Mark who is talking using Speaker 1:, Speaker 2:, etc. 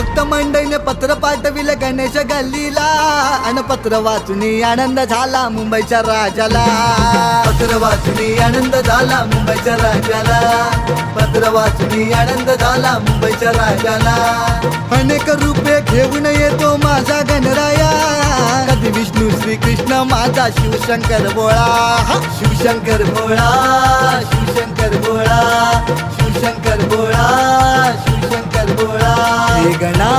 Speaker 1: भक्त मंडळीने पत्र पाठविले गणेश गल्लीला अन पत्र वाचून आनंद झाला मुंबईच्या राजाला. पत्र वाचून आनंद झाला मुंबईच्या राजाला. पत्र वाचून आनंद झाला मुंबईच्या राजाला. अनेक रूपे घेऊन येतो माझा गणराया, कधी विष्णू श्री कृष्ण माझा शिवशंकर भोळा. शिवशंकर भोळा, शिवशंकर भोळा, शिवशंकर भोळा, शिवशंकर भोळा. हे गणा